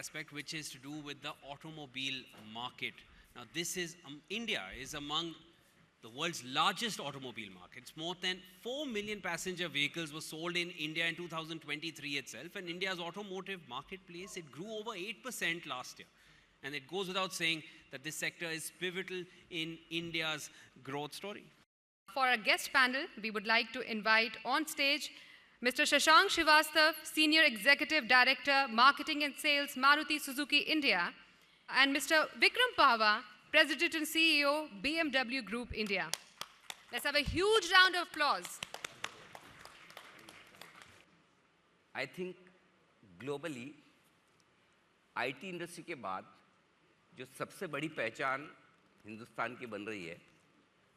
aspect, which is to do with the automobile market. Now, this is India is among the world's largest automobile market. More than 4 million passenger vehicles were sold in India in 2023 itself, and India's automotive marketplace, it grew over 8% last year. And it goes without saying that this sector is pivotal in India's growth story. For our guest panel, we would like to invite on stage Mr. Shashank Srivastav, Senior Executive Director, Marketing and Sales, Maruti Suzuki India, and Mr. Vikram Pava, President and CEO, BMW Group India. Let's have a huge round of applause. I think globally, IT industry के बाद जो सबसे बड़ी पहचान हिंदुस्तान की बन रही है,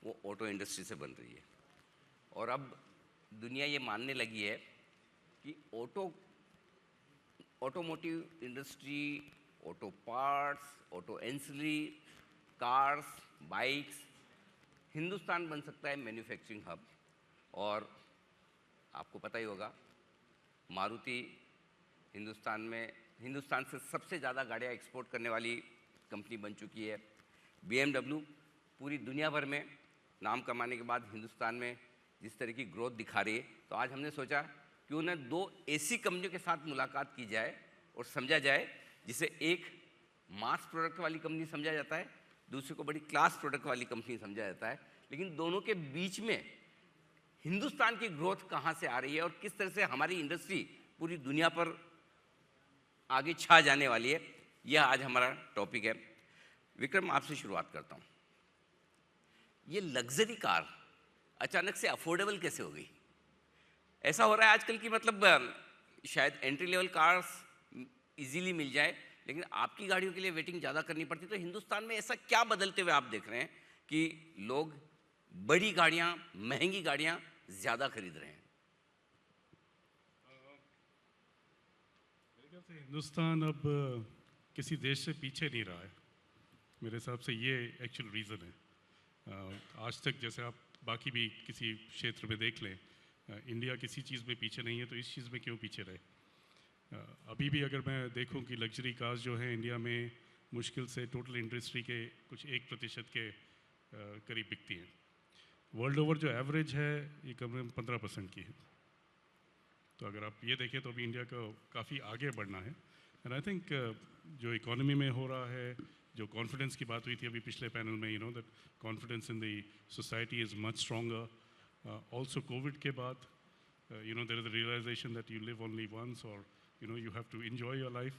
वो ऑटो इंडस्ट्री से बन रही है. और अब दुनिया ये मानने लगी है कि automotive industry, auto parts, auto ancillary, cars, bikes, Hindustan बन सकता है मैन्युफैक्चरिंग हब. और आपको पता ही होगा, मारुति हिंदुस्तान से सबसे ज़्यादा गाड़ियाँ एक्सपोर्ट करने वाली कंपनी बन चुकी है. BMW पूरी दुनिया भर में नाम कमाने के बाद हिंदुस्तान में जिस तरह की ग्रोथ दिखा रही है, तो आज हमने सोचा क्यों न दो ऐसी कंपनियों के साथ मुलाकात की जाए और समझा जाए, जिसे एक मास प्रोडक्ट वाली कंपनी समझा जाता है, दूसरे को बड़ी क्लास प्रोडक्ट वाली कंपनी समझा जाता है, लेकिन दोनों के बीच में हिंदुस्तान की ग्रोथ कहाँ से आ रही है और किस तरह से हमारी इंडस्ट्री पूरी दुनिया पर आगे छा जाने वाली है, यह आज हमारा टॉपिक है. विक्रम, आपसे शुरुआत करता हूँ. ये लग्जरी कार अचानक से अफोर्डेबल कैसे हो गई? ऐसा हो रहा है आजकल की मतलब शायद एंट्री लेवल कार्स इजीली मिल जाए, लेकिन आपकी गाड़ियों के लिए वेटिंग ज़्यादा करनी पड़ती. तो हिंदुस्तान में ऐसा क्या बदलते हुए आप देख रहे हैं कि लोग बड़ी गाड़ियाँ, महंगी गाड़ियाँ ज़्यादा खरीद रहे हैं? मेरे ख्याल से हिंदुस्तान अब किसी देश से पीछे नहीं रहा है. मेरे हिसाब से ये एक्चुअल रीज़न है. आज तक जैसे आप बाकी भी किसी क्षेत्र में देख लें, इंडिया किसी चीज़ में पीछे नहीं है, तो इस चीज़ में क्यों पीछे रहे? अभी भी अगर मैं देखूं कि लग्जरी कार्स जो हैं इंडिया में मुश्किल से टोटल इंडस्ट्री के कुछ 1% के करीब बिकती हैं. वर्ल्ड ओवर जो एवरेज है ये कम से कम 15% की है. तो अगर आप ये देखें तो अभी इंडिया को काफ़ी आगे बढ़ना है. एंड आई थिंक जो इकोनॉमी में हो रहा है, जो कॉन्फिडेंस की बात हुई थी अभी पिछले पैनल में, that confidence in the society is much stronger. Also Covid के बाद there is the realization that you live only once, और you have to enjoy your life.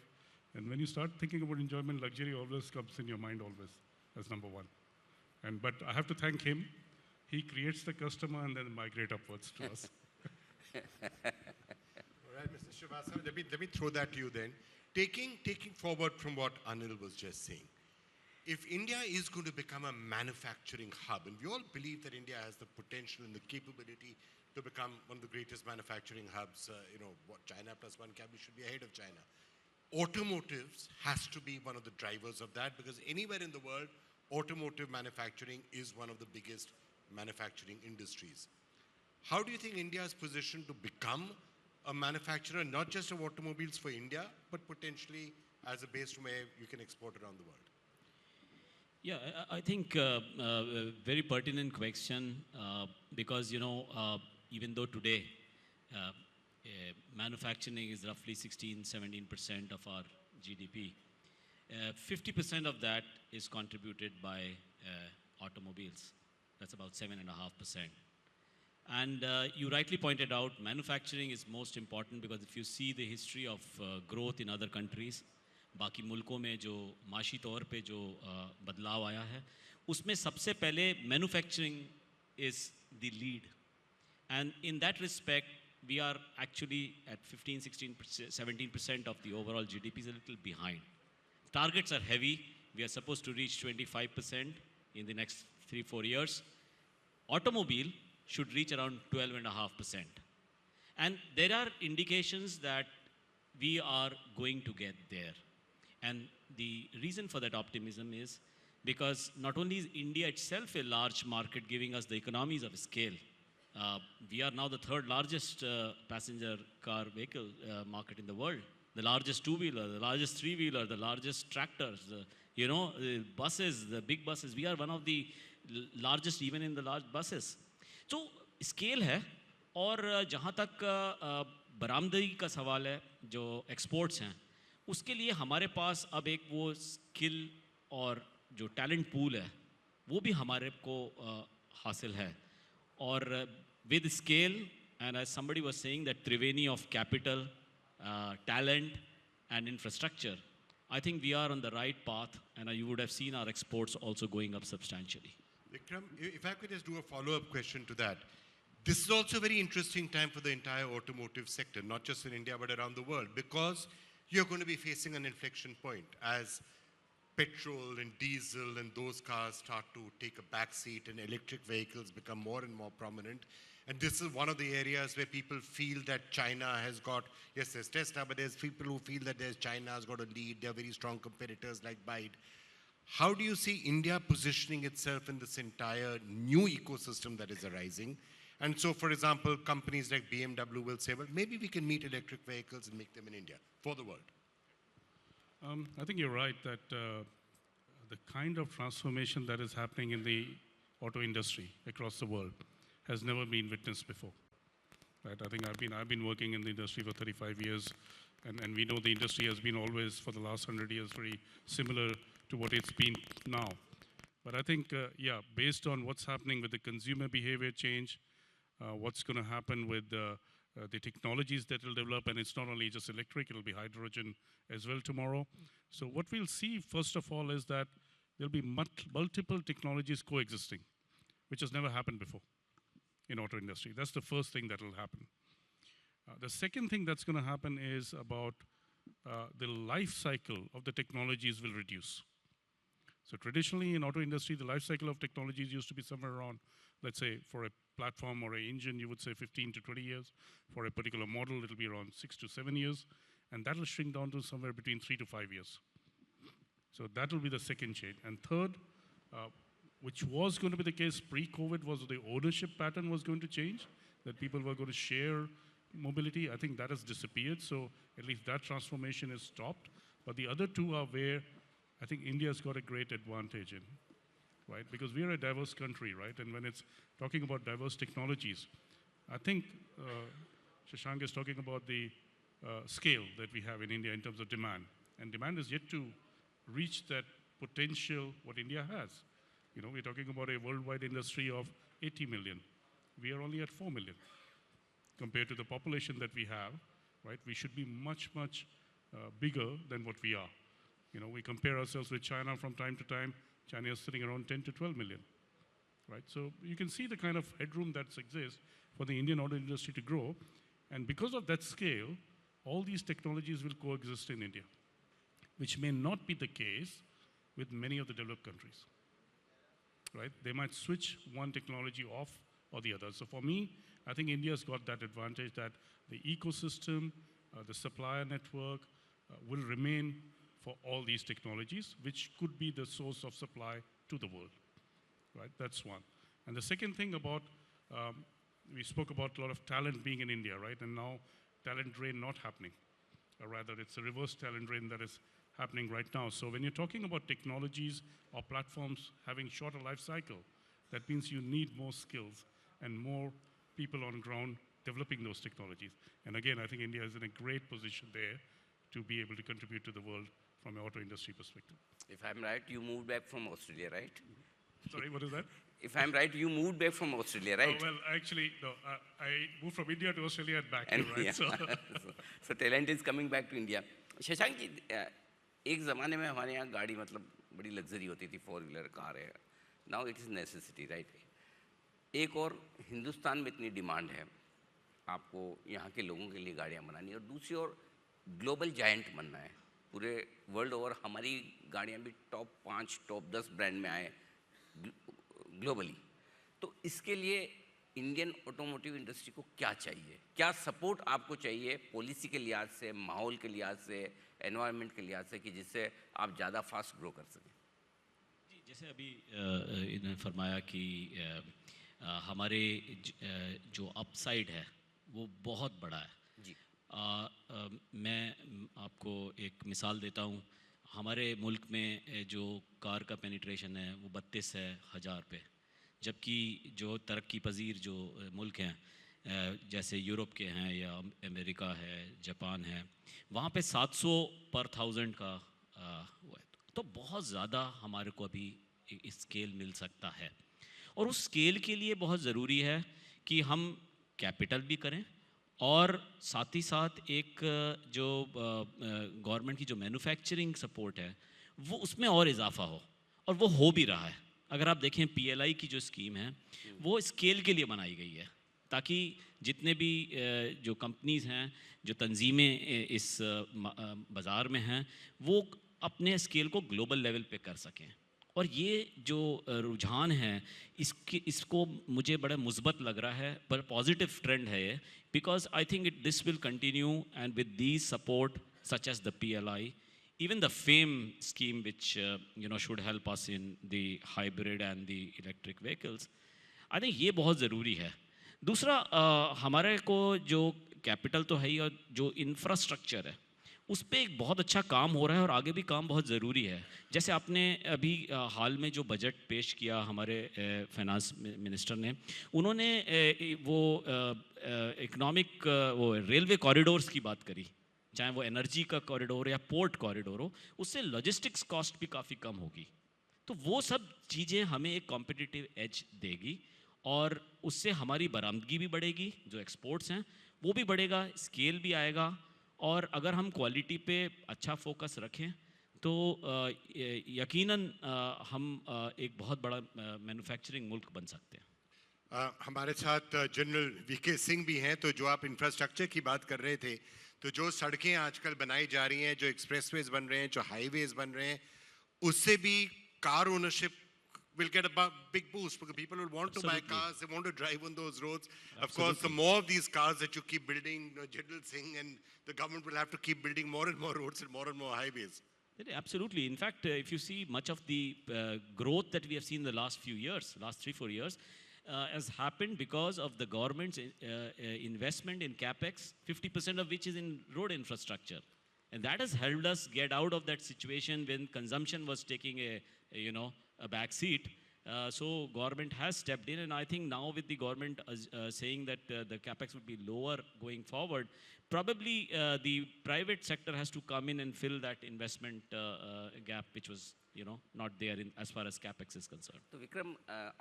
And when you start thinking about enjoyment, luxury always comes in your mind always as number one. But I have to thank him. He creates the customer and then migrate upwards to us. All right, Mr. Srivastava, let me throw that to you then. Taking forward from what Anil was just saying, if India is going to become a manufacturing hub, and we all believe that India has the potential and the capability to become one of the greatest manufacturing hubs, what China plus one cabinet should be ahead of China. Automotives has to be one of the drivers of that, because anywhere in the world, automotive manufacturing is one of the biggest manufacturing industries. How do you think India is positioned to become a manufacturer, not just of automobiles for India, but potentially as a base from where you can export around the world? Yeah, I think very pertinent question, because, even though today manufacturing is roughly 16-17% of our GDP, 50% of that is contributed by automobiles. That's about 7.5%. And you rightly pointed out, manufacturing is most important, because if you see the history of growth in other countries, बाकी मुल्कों में जो माशी तौर पे जो बदलाव आया है, उसमें सबसे पहले manufacturing is the lead. And in that respect, we are actually at 15, 16, 17% of the overall GDP, is a little behind. Targets are heavy. We are supposed to reach 25% in the next 3-4 years. Automobile should reach around 12.5%. And there are indications that we are going to get there. And the reason for that optimism is because not only is India itself a large market giving us the economies of scale, we are now the third largest passenger car vehicle market in the world. the largest two-wheeler, the largest three-wheeler, the largest tractors, the buses, the big buses. We are one of the largest even in the large buses. So scale है और जहाँ तक बरामदगी का सवाल है जो exports हैं उसके लिए हमारे पास अब एक वो स्किल और जो टैलेंट पूल है वो भी हमारे को हासिल है और with scale and as somebody was saying that Triveni of capital, talent and infrastructure, I think we are on the right path and you would have seen our exports also going up substantially. Vikram, if I could just do a follow-up question to that. This is also a very interesting time for the entire automotive sector, not just in India but around the world, because you're going to be facing an inflection point as petrol and diesel and those cars start to take a back seat and electric vehicles become more and more prominent. And this is one of the areas where people feel that China has got, yes, there's Tesla, but there's people who feel that China has got a lead. They're very strong competitors like BYD. How do you see India positioning itself in this entire new ecosystem that is arising? And so, for example, companies like BMW will say, well, maybe we can meet electric vehicles and make them in India for the world. I think you're right that the kind of transformation that is happening in the auto industry across the world has never been witnessed before. Right? I think I've been working in the industry for 35 years, and we know the industry has been always, for the last 100 years, very similar to what it's been now. But I think, based on what's happening with the consumer behavior change, what's going to happen with the technologies that will develop, and it's not only just electric, it'll be hydrogen as well tomorrow. So what we'll see, first of all, is that there'll be multiple technologies coexisting, which has never happened before in auto industry. That's the first thing that will happen. The second thing that's going to happen is about the life cycle of the technologies will reduce. So traditionally in auto industry, the life cycle of technologies used to be somewhere around, let's say, for a platform or an engine, you would say 15 to 20 years. For a particular model, it'll be around 6 to 7 years. And that will shrink down to somewhere between 3 to 5 years. So that will be the second change. And third, which was going to be the case pre-COVID, was the ownership pattern was going to change, that people were going to share mobility. I think that has disappeared. So at least that transformation is stopped. But the other two are where I think India's got a great advantage in. Right? Because we are a diverse country, right? And when it's talking about diverse technologies, I think Shashank is talking about the scale that we have in India in terms of demand. And demand is yet to reach that potential what India has. You know, we're talking about a worldwide industry of 80 million. We are only at 4 million. Compared to the population that we have, right? We should be much, much bigger than what we are. You know, we compare ourselves with China from time to time. China is sitting around 10 to 12 million, right? So you can see the kind of headroom that exists for the Indian auto industry to grow. And because of that scale, all these technologies will coexist in India, which may not be the case with many of the developed countries, right? They might switch one technology off or the other. So for me, I think India's got that advantage that the ecosystem, the supplier network will remain for all these technologies, which could be the source of supply to the world, right? That's one. And the second thing about, we spoke about a lot of talent being in India, right? And now talent drain not happening. Or rather, it's a reverse talent drain that is happening right now. So when you're talking about technologies or platforms having shorter life cycle, that means you need more skills and more people on ground developing those technologies. And again, I think India is in a great position there to be able to contribute to the world from an auto industry perspective. If I'm right, you moved back from Australia, right? Sorry, what is that? If I'm right, you moved back from Australia, right? Oh, well, actually, no. I moved from India to Australia and back And here, right? yeah. So talent is coming back to India. Shashank ji, एक ज़माने में हमारे यहाँ गाड़ी मतलब बड़ी luxury होती थी, 4-व्हीलर कार है. Now it is necessity, right? एक और हिंदुस्तान में इतनी डिमांड है, आपको यहाँ के लोगों के लिए गाड़ियाँ बनानी है, और दूसरी ओर ग्लोबल जायंट बनना है. पूरे वर्ल्ड ओवर हमारी गाड़ियाँ भी टॉप 5, टॉप 10 ब्रांड में आए ग्लोबली. तो इसके लिए इंडियन ऑटोमोटिव इंडस्ट्री को क्या चाहिए? क्या सपोर्ट आपको चाहिए पॉलिसी के लिहाज से, माहौल के लिहाज से, एनवायरनमेंट के लिहाज से, कि जिससे आप ज़्यादा फास्ट ग्रो कर सकें? जी, जैसे अभी इन्होंने फरमाया कि हमारे जो अपसाइड है वो बहुत बड़ा है. जी. मैं आपको एक मिसाल देता हूँ। हमारे मुल्क में जो कार का पेनिट्रेशन है वो 32 है 1000 पे, जबकि जो तरक्की पजीर जो मुल्क हैं जैसे यूरोप के हैं या अमेरिका है, जापान है, वहाँ पे 700 पर 1000 का वो है। तो बहुत ज़्यादा हमारे को अभी स्केल मिल सकता है, और उस स्केल के लिए बहुत ज़रूरी है कि हम कैपिटल भी करें और साथ ही साथ एक जो गवर्नमेंट की जो मैन्युफैक्चरिंग सपोर्ट है वो उसमें और इजाफा हो, और वो हो भी रहा है। अगर आप देखें PLI की जो स्कीम है वो स्केल के लिए बनाई गई है, ताकि जितने भी जो कंपनीज़ हैं, जो तंजीमें इस बाज़ार में हैं, वो अपने स्केल को ग्लोबल लेवल पे कर सकें। और ये जो रुझान है इसको मुझे बड़ा मुस्बत लग रहा है, पर पॉजिटिव ट्रेंड है ये, because I think this will continue and with these support such as the PLI, even the FAME scheme which should help us in the hybrid and the electric vehicles, I think ये बहुत ज़रूरी है। दूसरा हमारे को जो capital तो है ही, और जो इंफ्रास्ट्रक्चर है उस पर एक बहुत अच्छा काम हो रहा है, और आगे भी काम बहुत ज़रूरी है। जैसे आपने अभी हाल में जो बजट पेश किया हमारे फाइनेंस मिनिस्टर ने, उन्होंने वो इकोनॉमिक वो रेलवे कॉरिडोर्स की बात करी, चाहे वो एनर्जी का कॉरिडोर या पोर्ट कॉरिडोर हो, उससे लॉजिस्टिक्स कॉस्ट भी काफ़ी कम होगी। तो वो सब चीज़ें हमें एक कॉम्पिटिटिव एज देगी, और उससे हमारी बरामदगी भी बढ़ेगी, जो एक्सपोर्ट्स हैं वो भी बढ़ेगा, स्केल भी आएगा, और अगर हम क्वालिटी पे अच्छा फोकस रखें तो यकीनन हम एक बहुत बड़ा मैन्युफैक्चरिंग मुल्क बन सकते हैं। हमारे साथ जनरल VK सिंह भी हैं। तो जो आप इंफ्रास्ट्रक्चर की बात कर रहे थे, तो जो सड़कें आजकल बनाई जा रही हैं, जो एक्सप्रेसवेज बन रहे हैं, जो हाईवेज बन रहे हैं, उससे भी car ownership will get a big boost because people will want to buy cars, they want to drive on those roads. Of course, the more of these cars that you keep building, General Singh and the government will have to keep building more and more roads and more highways. Absolutely. In fact, if you see much of the growth that we have seen in the last few years, last 3-4 years, has happened because of the government's investment in capex, 50% of which is in road infrastructure. And that has helped us get out of that situation when consumption was taking a back seat. So government has stepped in, and I think now with the government saying that the capex would be lower going forward, probably the private sector has to come in and fill that investment gap which was not there in as far as capex is concerned. तो विक्रम,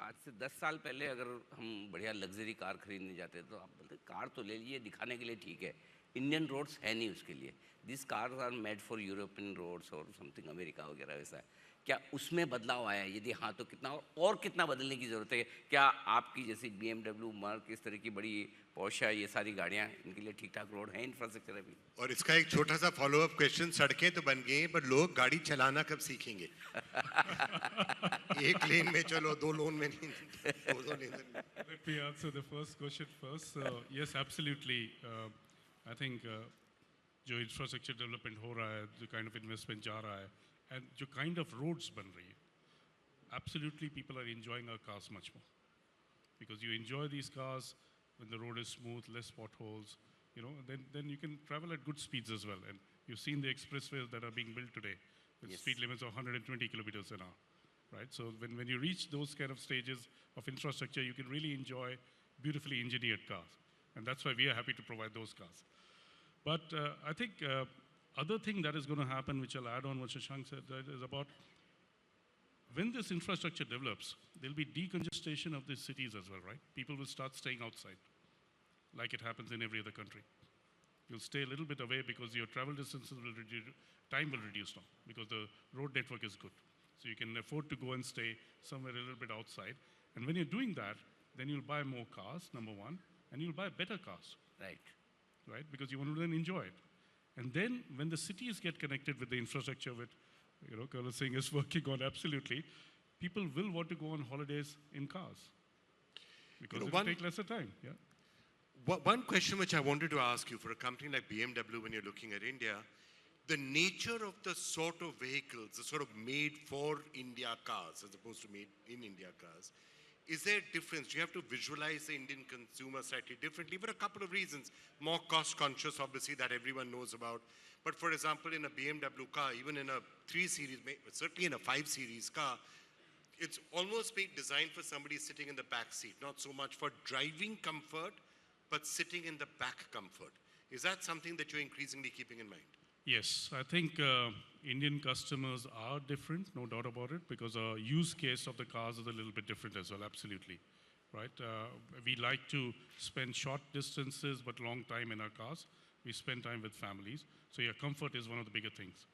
आज से 10 साल पहले अगर हम बढ़िया luxury car खरीदने जाते तो आप बोलते कार तो ले लिए, दिखाने के लिए ठीक है, इंडियन रोड्स है नहीं उसके लिए, this cars are made for European roads और समथिंग, अमेरिका वगैरह वैसा है। क्या उसमें बदलाव आया? यदि हाँ तो कितना, और कितना बदलने की ज़रूरत है? क्या आपकी जैसी BMW, मर्क, इस तरह की बड़ी पोर्शा, ये सारी गाड़ियाँ, इनके लिए ठीक ठाक रोड है, इंफ्रास्ट्रक्चर अभी? और इसका एक छोटा सा फॉलोअप क्वेश्चन, सड़कें तो बन गई हैं पर लोग गाड़ी चलाना कब सीखेंगे? एक लेन में चलो, 2 लेन में नहीं, 2 लेन में। Let me answer the first question first. Yes, absolutely. I think जो इंफ्रास्ट्रक्चर डेवलपमेंट हो रहा है, जो काइंड ऑफ इन्वेस्टमेंट जा रहा है, and जो kind of roads बन रही है, absolutely people are enjoying our cars much more, because you enjoy these cars when the road is smooth, less potholes, then you can travel at good speeds as well. And you've seen the expressways that are being built today with Yes. speed limits of 120 kilometers an hour, right? So when you reach those kind of stages of infrastructure, you can really enjoy beautifully engineered cars, and that's why we are happy to provide those cars. But I think other thing that is going to happen, which I'll add on what Shashank said, that is about when this infrastructure develops, there'll be decongestion of the cities as well, right? People will start staying outside, like it happens in every other country. You'll stay a little bit away because your travel distances will reduce, time will reduce now, because the road network is good. So you can afford to go and stay somewhere a little bit outside. And when you're doing that, then you'll buy more cars, number one, and you'll buy better cars. Right? Because you want to then enjoy it. And then when the cities get connected with the infrastructure, with, Colonel Singh is working on, absolutely, people will want to go on holidays in cars, because it will take lesser time. Yeah. One question which I wanted to ask you, for a company like BMW, when you're looking at India, the nature of the sort of vehicles, the sort of made for India cars as opposed to made in India cars, is there a difference? Do you have to visualize the Indian consumer slightly differently for a couple of reasons? More cost conscious, obviously, that everyone knows about. But for example, in a BMW car, even in a 3 Series, certainly in a 5 Series car, it's almost being designed for somebody sitting in the back seat, not so much for driving comfort, but sitting in the back comfort. Is that something that you're increasingly keeping in mind? Yes, I think Indian customers are different, no doubt about it, because our use case of the cars is a little bit different as well, absolutely. Right? We like to spend short distances but long time in our cars. We spend time with families. So yeah, comfort is one of the bigger things.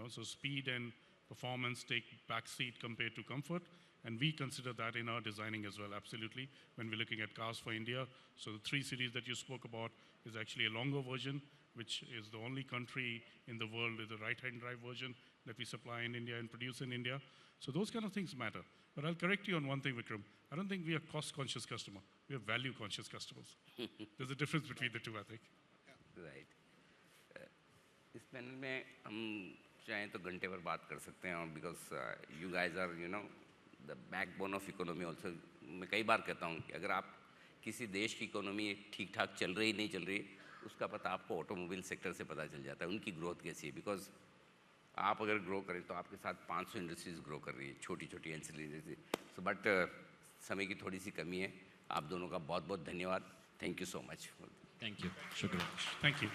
So speed and performance take back seat compared to comfort. And we consider that in our designing as well, absolutely, when we're looking at cars for India. So the 3 Series that you spoke about is actually a longer version, which is the only country in the world with a right-hand drive version that we supply in India and produce in India. So those kind of things matter. But I'll correct you on one thing, Vikram. I don't think we are cost-conscious customer. We are value-conscious customers. There's a difference between the two, I think. Right. इस panel में हम चाहें तो घंटे भर बात कर सकते हैं because you guys are, the backbone of economy also. मैं कई बार कहता हूँ कि अगर आप किसी देश की इकोनॉमी ठीक ठाक चल रही नहीं चल रही, उसका पता आपको ऑटोमोबाइल सेक्टर से पता चल जाता है, उनकी ग्रोथ कैसी है. बिकॉज आप अगर ग्रो करें तो आपके साथ 500 इंडस्ट्रीज ग्रो कर रही है, छोटी छोटी एंसिलरी. सो बट समय की थोड़ी सी कमी है. आप दोनों का बहुत बहुत धन्यवाद. Thank you so much. Thank you. Shukriya. Thank you.